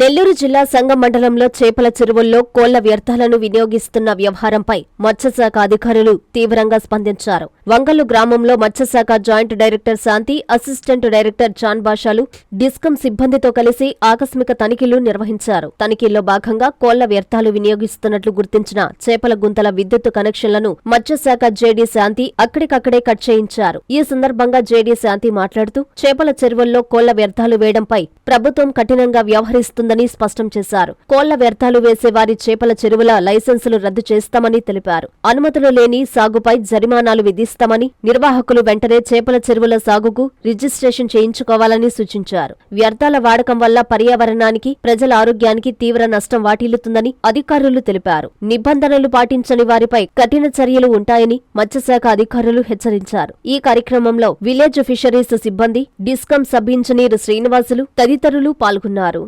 నెల్లూరు జిల్లా సంగం మండలంలో చేపల చెరువుల్లో కోళ్ల వ్యర్థాలను వినియోగిస్తున్న వ్యవహారంపై మత్స్యశాఖ అధికారులు తీవ్రంగా స్పందించారు. వంగల్లు గ్రామంలో మత్స్యశాఖ జాయింట్ డైరెక్టర్ శాంతి, అసిస్టెంట్ డైరెక్టర్ జాన్ బాషాలు డిస్కం సిబ్బందితో కలిసి ఆకస్మిక తనిఖీలు నిర్వహించారు. తనిఖీల్లో భాగంగా కోళ్ల వ్యర్థాలు వినియోగిస్తున్నట్లు గుర్తించిన చేపల గుంతల విద్యుత్ కనెక్షన్లను మత్స్యశాఖ జేడీ శాంతి అక్కడికక్కడే కట్ చేయించారు. ఈ సందర్భంగా జేడీ శాంతి మాట్లాడుతూ చేపల చెరువుల్లో కోళ్ల వ్యర్థాలు వేయడంపై ప్రభుత్వం కఠినంగా వ్యవహరిస్తుందని స్పష్టం చేశారు. కోళ్ల వ్యర్థాలు వేసే వారి చేపల చెరువుల లైసెన్సులు రద్దు చేస్తామని తెలిపారు. అనుమతులు లేని సాగుపై జరిమానాలు విధిస్తామని, నిర్వాహకులు వెంటనే చేపల చెరువుల సాగుకు రిజిస్ట్రేషన్ చేయించుకోవాలని సూచించారు. వ్యర్థాల వాడకం వల్ల పర్యావరణానికి, ప్రజల ఆరోగ్యానికి తీవ్ర నష్టం వాటిల్లుతుందని అధికారులు తెలిపారు. నిబంధనలు పాటించని వారిపై కఠిన చర్యలు ఉంటాయని మత్స్యశాఖ అధికారులు హెచ్చరించారు. ఈ కార్యక్రమంలో విలేజ్ ఫిషరీస్ సిబ్బంది, డిస్కం సబ్ ఇంజనీర్ శ్రీనివాసులు తదితరులు పాల్గొన్నారు.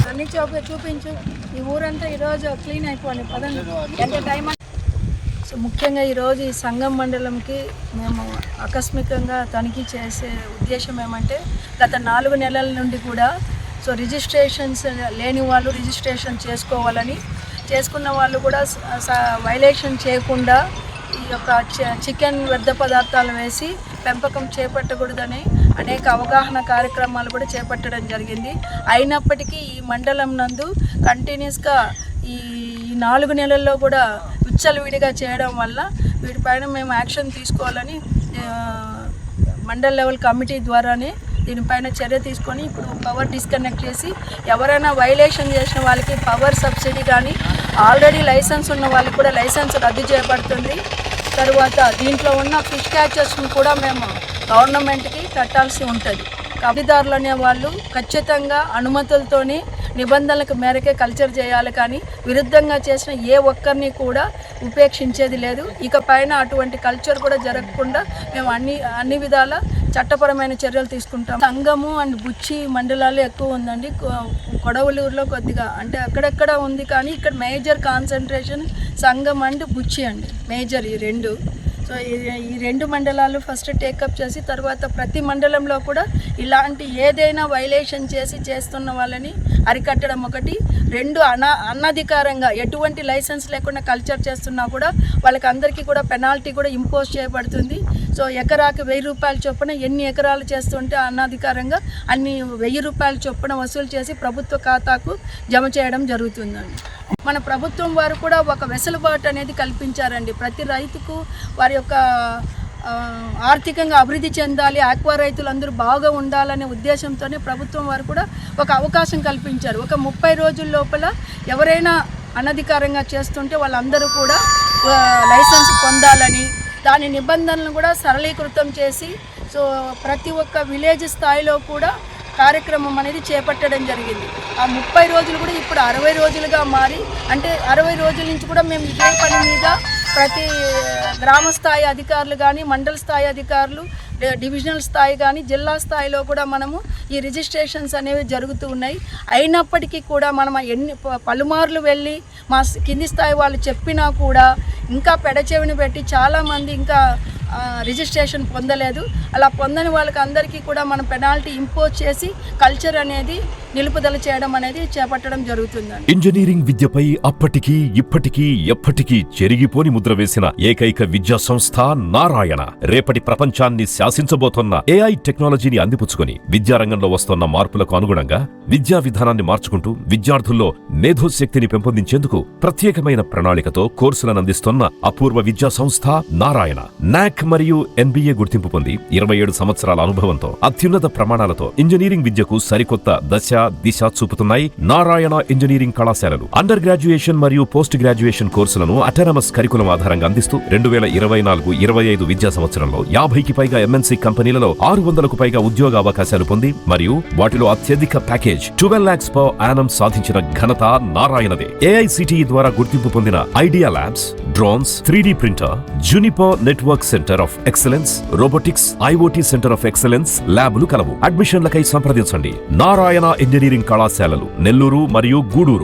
అన్ని చూపించు. ఈ ఊరంతా ఈరోజు క్లీన్ అయిపోవాలి. పదండి, ఎంత టైం. సో ముఖ్యంగా ఈరోజు ఈ సంగం మండలంకి మేము ఆకస్మికంగా తనిఖీ చేసే ఉద్దేశం ఏమంటే, గత 4 నెలల నుండి కూడా రిజిస్ట్రేషన్స్ లేని వాళ్ళు రిజిస్ట్రేషన్ చేసుకోవాలని, చేసుకున్న వాళ్ళు కూడా వైలేషన్ చేయకుండా ఈ యొక్క చికెన్ వ్యర్థ పదార్థాలు వేసి పెంపకం చేపట్టకూడదని అనేక అవగాహన కార్యక్రమాలు కూడా చేపట్టడం జరిగింది. అయినప్పటికీ ఈ మండలం నందు కంటిన్యూస్గా ఈ 4 నెలల్లో కూడా విచ్చలవిడిగా చేయడం వల్ల వీటిపైన మేము యాక్షన్ తీసుకోవాలని మండల్ లెవెల్ కమిటీ ద్వారానే దీనిపైన చర్య తీసుకొని ఇప్పుడు పవర్ డిస్కనెక్ట్ చేసి ఎవరైనా వైలేషన్ చేసిన వాళ్ళకి పవర్ సబ్సిడీ కానీ, ఆల్రెడీ లైసెన్స్ ఉన్న వాళ్ళకి కూడా లైసెన్స్ రద్దు చేయబడుతుంది. తర్వాత దీంట్లో ఉన్న ఫిష్ క్యాచర్స్ని కూడా మేము గవర్నమెంట్కి కట్టాల్సి ఉంటుంది. కబ్జాదారులు అనే వాళ్ళు ఖచ్చితంగా అనుమతులతోని నిబంధనలకు మేరకే కల్చర్ చేయాలి, కానీ విరుద్ధంగా చేసిన ఏ ఒక్కరిని కూడా ఉపేక్షించేది లేదు. ఇక పైన అటువంటి కల్చర్ కూడా జరగకుండా మేము అన్ని విధాల చట్టపరమైన చర్యలు తీసుకుంటాం. సంగము అండ్ బుచ్చి మండలాలు ఎక్కువ ఉందండి. కొడవలూరులో కొద్దిగా అంటే అక్కడక్కడ ఉంది, కానీ ఇక్కడ మేజర్ కాన్సన్ట్రేషన్ సంగం అండ్ బుచ్చి అండి, మేజర్ ఈ రెండు. సో ఈ 2 మండలాలు ఫస్ట్ టేకప్ చేసి తర్వాత ప్రతి మండలంలో కూడా ఇలాంటి ఏదైనా వైలేషన్ చేస్తున్న వాళ్ళని అరికట్టడం ఒకటి. 2 అనధికారంగా ఎటువంటి లైసెన్స్ లేకుండా కల్చర్ చేస్తున్నా కూడా వాళ్ళకి అందరికీ కూడా పెనాల్టీ కూడా ఇంపోజ్ చేయబడుతుంది. సో ఎకరాకి 1000 రూపాయల చొప్పున ఎన్ని ఎకరాలు చేస్తుంటే అనధికారంగా అన్ని 1000 రూపాయల చొప్పున వసూలు చేసి ప్రభుత్వ ఖాతాకు జమ చేయడం జరుగుతుందండి. మన ప్రభుత్వం వారు కూడా ఒక వెసులుబాటు అనేది కల్పించారండి. ప్రతి రైతుకు వారి యొక్క ఆర్థికంగా అభివృద్ధి చెందాలి, ఆక్వా రైతులందరూ బాగా ఉండాలనే ఉద్దేశంతోనే ప్రభుత్వం వారు కూడా ఒక అవకాశం కల్పించారు. ఒక 30 రోజుల లోపల ఎవరైనా అనధికారంగా చేస్తుంటే వాళ్ళందరూ కూడా లైసెన్స్ పొందాలని, దాని నిబంధనలను కూడా సరళీకృతం చేసి సో ప్రతి ఒక్క విలేజ్ స్థాయిలో కూడా కార్యక్రమం అనేది చేపట్టడం జరిగింది. ఆ 30 రోజులు కూడా ఇప్పుడు 60 రోజులుగా మారి, అంటే 60 రోజుల నుంచి కూడా మేము ఇదే పని మీద ప్రతి గ్రామ స్థాయి అధికారులు కానీ, మండల స్థాయి అధికారులు, డివిజనల్ స్థాయి కానీ, జిల్లా స్థాయిలో కూడా మనము ఈ రిజిస్ట్రేషన్స్ అనేవి జరుగుతూ ఉన్నాయి. అయినప్పటికీ కూడా మనం పలుమార్లు వెళ్ళి మా కింది స్థాయి వాళ్ళు చెప్పినా కూడా ఇంకా పెడచెవిని పెట్టి చాలామంది ఇంకా రిజిస్ట్రేషన్ పొందలేదు. అలా పొందని వాళ్ళకి అందరికీ కూడా మనం పెనాల్టీ ఇంపోజ్ చేసి కల్చర్ అనేది నిలుపుదల చేయడం అనేది చేపట్టడం జరుగుతుందండి. ఇంజనీరింగ్ విద్యపై అప్పటికీ ఇప్పటికీ ఎప్పటికీ చెరిగిపోని ముద్ర వేసిన ఏకైక విద్యా సంస్థ నారాయణ. రేపటి ప్రపంచాన్ని శాసించబోతున్న AI టెక్నాలజీని అందిపుచ్చుకొని విద్యారంగంలో వస్తున్న మార్పులకు అనుగుణంగా విద్యా విధానాన్ని మార్చుకుంటూ విద్యార్థుల్లో మేధోశక్తిని పెంపొందించేందుకు ప్రత్యేకమైన ప్రణాళికతో కోర్సులను అందిస్తున్న అపూర్వ విద్యా సంస్థ నారాయణ. NAC మరియు NBA గుర్తింపు పొంది 27 సంవత్సరాల అనుభవంతో అత్యున్నత ప్రమాణాలతో ఇంజనీరింగ్ విద్యకు సరికొత్త దశ దిశ చూపుతున్నాయి నారాయణ ఇంజనీరింగ్ కళాశాలలు. అండర్ గ్రాడ్యుయేషన్ మరియు పోస్ట్ గ్రాడ్యుయేషన్ కోర్సులను అటానమస్ కరికులం ఆధారంగా అందిస్తూ 2024-25 విద్యా సంవత్సరంలో 50కి పైగా MNC కంపెనీలలో 600కు పైగా ఉద్యోగ అవకాశాలు పొంది మరియు వాటిలో అత్యధిక ప్యాకేజ్ 12 lakhs per annum సాధించిన ఘనత నారాయణదే. AICTE ద్వారా గుర్తింపు పొందిన idea labs, drones, 3D printer, Juniper network centre of excellence, robotics, IoT centre of excellence ల్యాబులు కలవు. అడ్మిషన్లకై సంప్రదించండి. నారాయణ ఇంజనీరింగ్ కళాశాలలు, నెల్లూరు మరియు గూడూరు.